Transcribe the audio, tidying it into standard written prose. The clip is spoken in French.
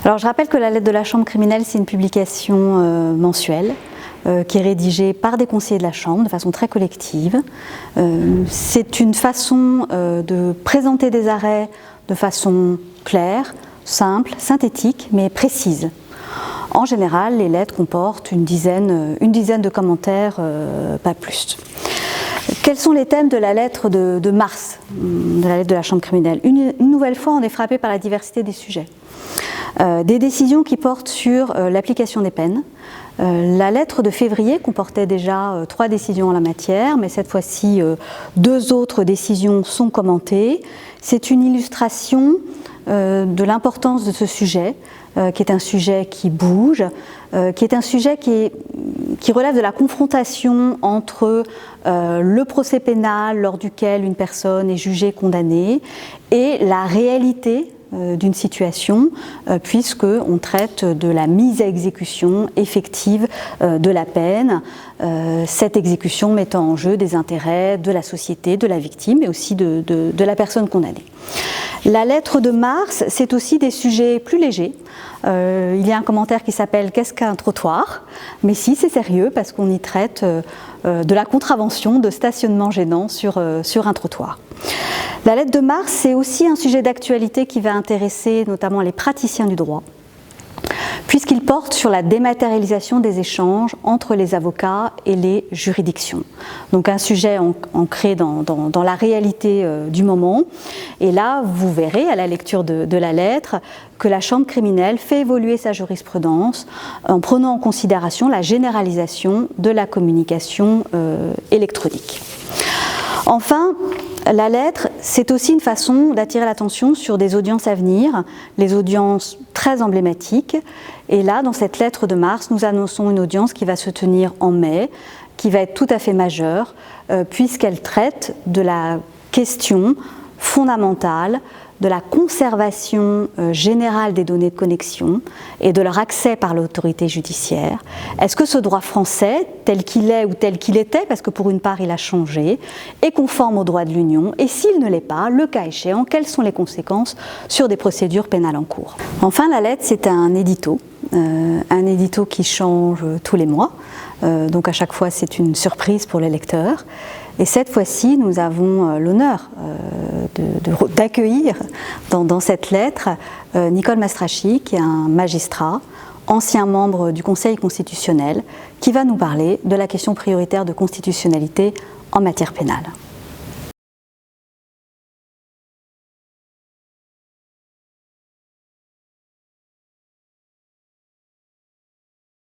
Alors je rappelle que la lettre de la Chambre criminelle, c'est une publication mensuelle qui est rédigée par des conseillers de la Chambre de façon très collective. C'est une façon de présenter des arrêts de façon claire, simple, synthétique, mais précise. En général, les lettres comportent une dizaine de commentaires, pas plus. Quels sont les thèmes de la lettre de mars, de la lettre de la Chambre criminelle? Une nouvelle fois, on est frappé par la diversité des sujets. Des décisions qui portent sur l'application des peines. La lettre de février comportait déjà 3 décisions en la matière, mais cette fois-ci 2 autres décisions sont commentées. C'est une illustration de l'importance de ce sujet, qui est un sujet qui bouge, qui est un sujet qui relève de la confrontation entre le procès pénal lors duquel une personne est jugée, condamnée, et la réalité d'une situation, puisqu'on traite de la mise à exécution effective de la peine, cette exécution mettant en jeu des intérêts de la société, de la victime, mais aussi de la personne condamnée. La lettre de mars, c'est aussi des sujets plus légers. Il y a un commentaire qui s'appelle « Qu'est-ce qu'un trottoir ?» Mais si, c'est sérieux parce qu'on y traite de la contravention de stationnement gênant sur un trottoir. La lettre de mars, c'est aussi un sujet d'actualité qui va intéresser notamment les praticiens du droit, puisqu'il porte sur la dématérialisation des échanges entre les avocats et les juridictions. Donc un sujet ancré dans la réalité du moment. Et là, vous verrez à la lecture de la lettre que la Chambre criminelle fait évoluer sa jurisprudence en prenant en considération la généralisation de la communication électronique. Enfin, la lettre, c'est aussi une façon d'attirer l'attention sur des audiences à venir, les audiences très emblématiques. Et là, dans cette lettre de mars, nous annonçons une audience qui va se tenir en mai, qui va être tout à fait majeure, puisqu'elle traite de la question fondamentale de la conservation générale des données de connexion et de leur accès par l'autorité judiciaire. Est-ce que ce droit français, tel qu'il est ou tel qu'il était, parce que pour une part il a changé, est conforme au droit de l'Union? Et s'il ne l'est pas, le cas échéant, quelles sont les conséquences sur des procédures pénales en cours? Enfin, la lettre, c'est un édito qui change tous les mois. Donc à chaque fois, c'est une surprise pour les lecteurs. Et cette fois-ci, nous avons l'honneur d'accueillir dans cette lettre Nicole Mastracchi, qui est un magistrat, ancien membre du Conseil constitutionnel, qui va nous parler de la question prioritaire de constitutionnalité en matière pénale.